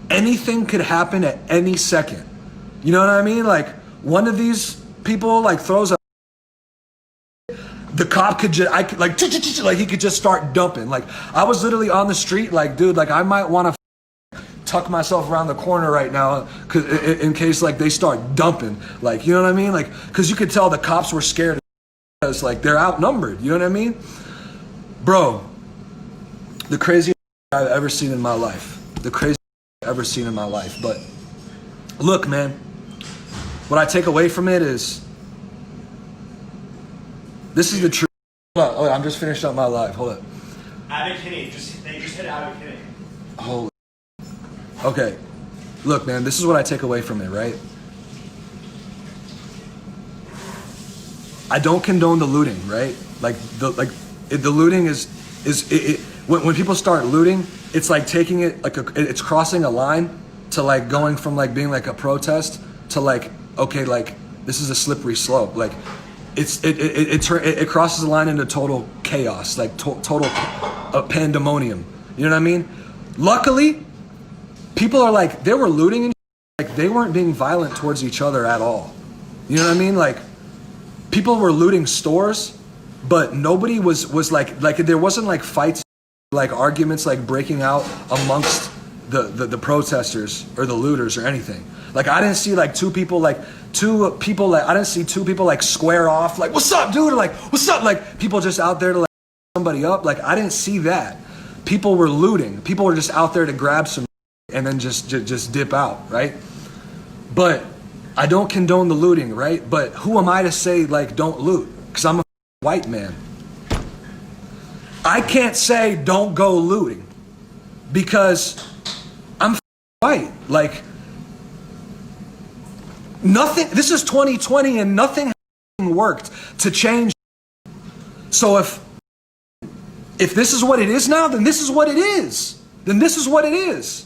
anything could happen at any second. You know what I mean? Like one of these people like throws a, the cop could just, like he could just start dumping. Like I was literally on the street, like, dude, like I might want to tuck myself around the corner right now, cause in case like they start dumping, like, you know what I mean? Like, cause you could tell the cops were scared because like they're outnumbered. You know what I mean, bro? The craziest I've ever seen in my life. The craziest I've ever seen in my life. But look, man, what I take away from it is this is the truth. Hold on, I'm just finished up my live. Hold up. They just hit Abbott. Holy. Okay. Look, man, this is what I take away from it, right? I don't condone the looting, right? Like the looting is when people start looting, it's like taking it like it's crossing a line to like going from like being like a protest to like, okay, like this is a slippery slope. Like it crosses the line into total chaos, like total pandemonium. You know what I mean? Luckily, people are like, they were looting and like they weren't being violent towards each other at all. You know what I mean? Like people were looting stores, but nobody was like there wasn't like fights, like arguments like breaking out amongst the protesters or the looters or anything. Like I didn't see like two people like I didn't see two people like square off like, what's up, dude? Or like, what's up? Like people just out there to like somebody up. Like I didn't see that. People were looting. People were just out there to grab some and then just dip out, right? But I don't condone the looting, right? But who am I to say like don't loot? Because I'm a white man. I can't say don't go looting because I'm white. Like nothing, this is 2020 and nothing worked to change. So if this is what it is now, then this is what it is. Then this is what it is.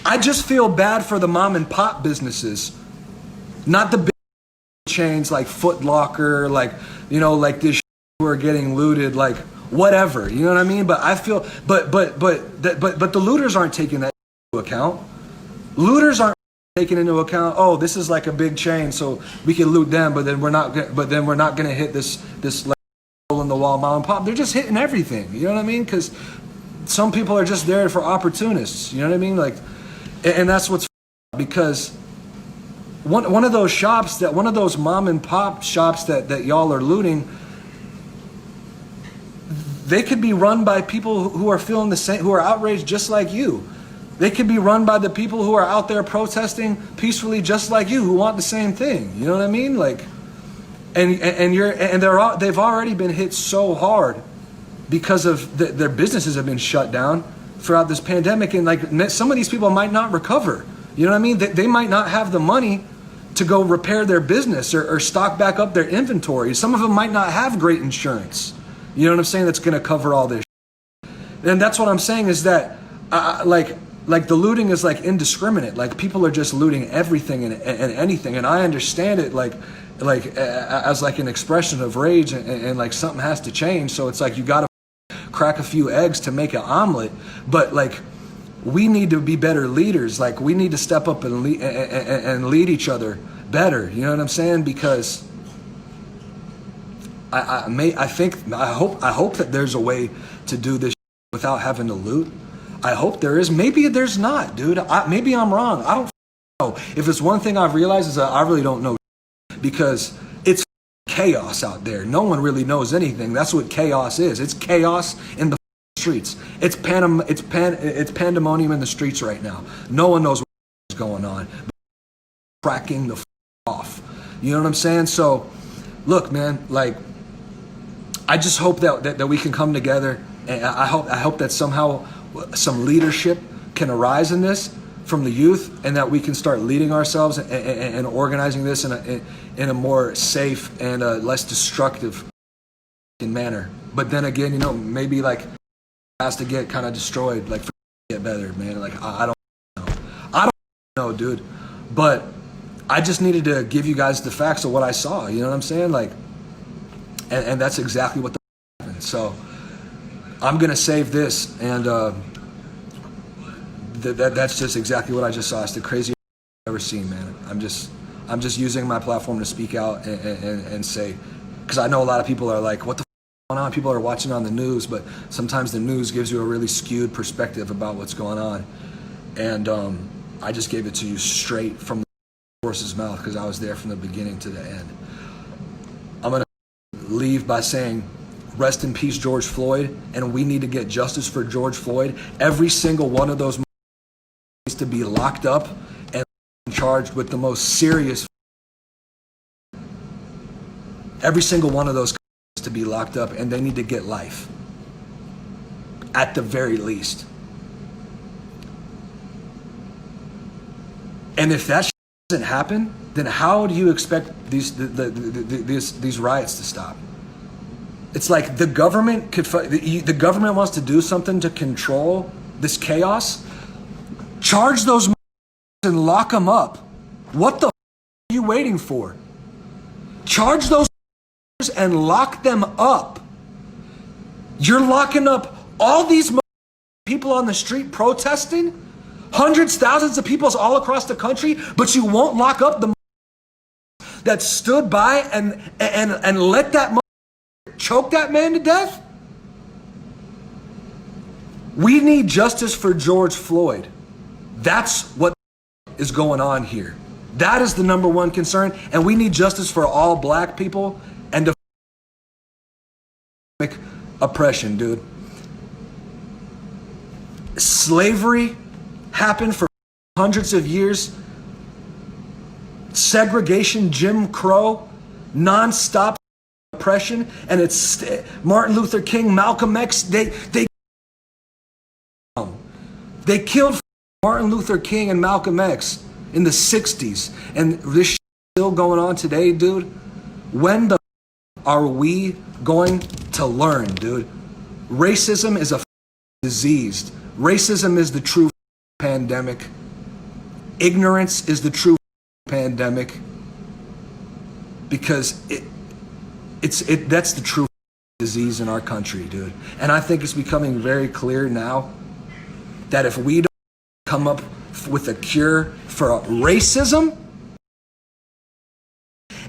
I just feel bad for the mom and pop businesses, not the big chains like Foot Locker, like, you know, like this who are getting looted, like whatever, you know what I mean? But I feel, but the looters aren't taking that into account. Looters aren't taking into account, oh, this is like a big chain, so we can loot them, but then we're not going to hit this like hole in the wall mom and pop. They're just hitting everything, you know what I mean? Because some people are just there for opportunists, you know what I mean? Like, and that's what's because one of those shops one of those mom and pop shops that y'all are looting, they could be run by people who are feeling the same, who are outraged just like you. They could be run by the people who are out there protesting peacefully just like you, who want the same thing. You know what I mean? Like, they've already been hit so hard because of their businesses have been shut down throughout this pandemic, and like some of these people might not recover. You know what I mean? They might not have the money to go repair their business or stock back up their inventory. Some of them might not have great insurance. You know what I'm saying? That's going to cover all this. And that's what I'm saying is that like the looting is like indiscriminate. Like people are just looting everything and anything. And I understand it like as like an expression of rage and like something has to change. So it's like you got to crack a few eggs to make an omelet. But like we need to be better leaders. Like we need to step up and lead each other better. You know what I'm saying? Because I hope that there's a way to do this without having to loot. I hope there is. Maybe there's not, dude. Maybe I'm wrong. I don't know. If it's one thing I've realized is that I really don't know, because it's chaos out there. No one really knows anything. That's what chaos is. It's chaos in the streets. It's pandemonium in the streets right now. No one knows what's going on. Cracking the off. You know what I'm saying? So, look, man. Like, I just hope that we can come together, and I hope that somehow some leadership can arise in this from the youth, and that we can start leading ourselves and organizing this in a more safe and less destructive manner. But then again, you know, maybe like it has to get kind of destroyed, like for get better, man. Like I don't know, dude. But I just needed to give you guys the facts of what I saw. You know what I'm saying? Like, and that's exactly what happened. So I'm gonna save this, and That's just exactly what I just saw. It's the craziest I've ever seen, man. I'm just using my platform to speak out and say, because I know a lot of people are like, what the f- going on? People are watching on the news, but sometimes the news gives you a really skewed perspective about what's going on. And I just gave it to you straight from the horse's mouth because I was there from the beginning to the end. I'm going to leave by saying, rest in peace, George Floyd, and we need to get justice for George Floyd. Every single one of those needs to be locked up and charged with the most serious. Every single one of those needs to be locked up, and they need to get life, at the very least. And if that doesn't happen, then how do you expect these riots to stop? It's like the government the government wants to do something to control this chaos. Charge those and lock them up. What the are you waiting for? Charge those and lock them up. You're locking up all these people on the street protesting, hundreds, thousands of people all across the country, but you won't lock up the that stood by and let that choke that man to death? We need justice for George Floyd. That's what is going on here. That is the number one concern, and we need justice for all black people and to oppression, dude. Slavery happened for hundreds of years. Segregation, Jim Crow, nonstop oppression, and it's Martin Luther King, Malcolm X. They killed Martin Luther King and Malcolm X in the 60s, and this shit is still going on today, dude. When the are we going to learn, dude? Racism is a disease. Racism is the true pandemic. Ignorance is the true pandemic, because that's the true disease in our country, dude. And I think it's becoming very clear now that if we don't come up with a cure for racism,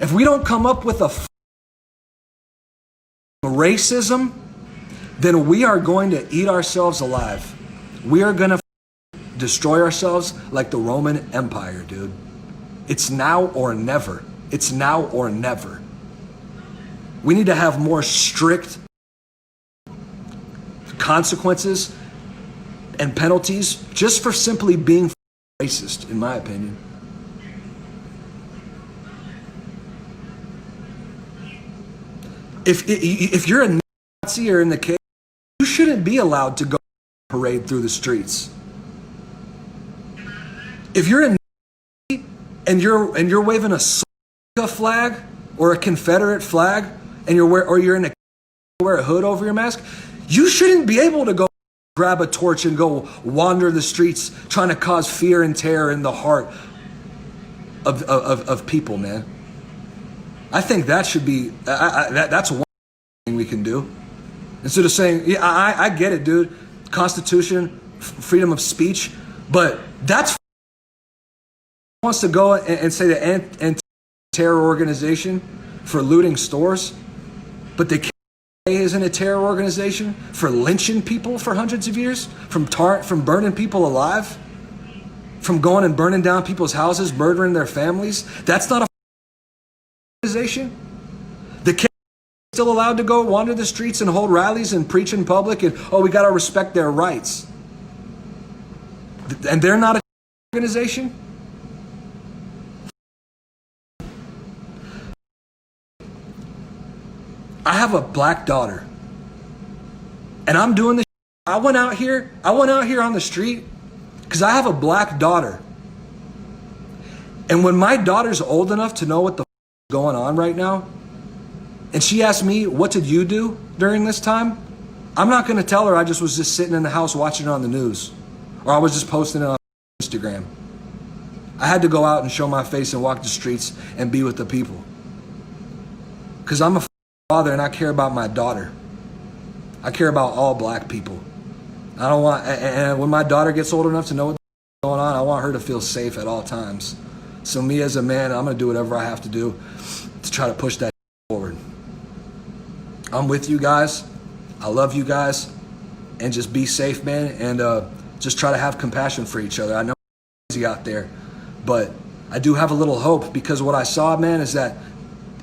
if we don't come up with a racism, then we are going to eat ourselves alive. We are going to destroy ourselves like the Roman Empire, dude. It's now or never. It's now or never. We need to have more strict consequences and penalties just for simply being racist, in my opinion. If you're a Nazi or in the case, you shouldn't be allowed to go parade through the streets. If you're a Nazi and you're waving a flag or a Confederate flag, and you're in a wear a hood over your mask, you shouldn't be able to go grab a torch and go wander the streets trying to cause fear and terror in the heart of people, man. I think that should be that's one thing we can do. Instead of saying, yeah, I get it, dude, Constitution, freedom of speech, but that's wants to go and say the anti-terror organization for looting stores, but the KKK isn't a terror organization for lynching people for hundreds of years, from burning people alive, from going and burning down people's houses, murdering their families. That's not a organization. The KKK is still allowed to go wander the streets and hold rallies and preach in public, and we got to respect their rights. And they're not a organization. I have a black daughter, and I'm doing this. I went out here on the street because I have a black daughter. And when my daughter's old enough to know what the is going on right now, and she asked me, what did you do during this time? I'm not going to tell her I was just sitting in the house watching it on the news, or I was just posting it on Instagram. I had to go out and show my face and walk the streets and be with the people. Because I'm a father and I care about my daughter. I care about all black people. I don't want, and when my daughter gets old enough to know what going on, I want her to feel safe at all times. So me as a man, I'm gonna do whatever I have to do to try to push that forward. I'm with you guys. I love you guys. And just be safe, man. And just try to have compassion for each other. I know it's crazy out there, but I do have a little hope, because what I saw, man, is that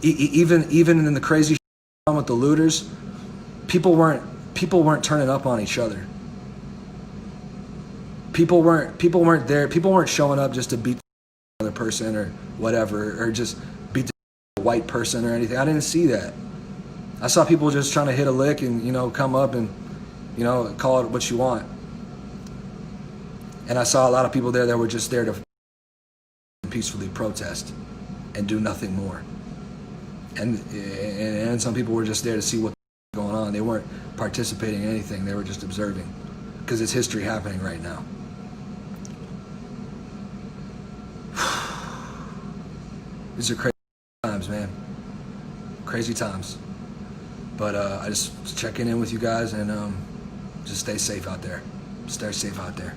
even in the crazy shit with the looters, people weren't turning up on each other. People weren't there. People weren't showing up just to beat the other person or whatever, or just beat the white person or anything. I didn't see that. I saw people just trying to hit a lick and, you know, come up and, you know, call it what you want. And I saw a lot of people there that were just there to peacefully protest and do nothing more. And some people were just there to see what's going on. They weren't participating in anything. They were just observing, because it's history happening right now. These are crazy times, man. Crazy times. But I just checking in with you guys, and just stay safe out there. Stay safe out there.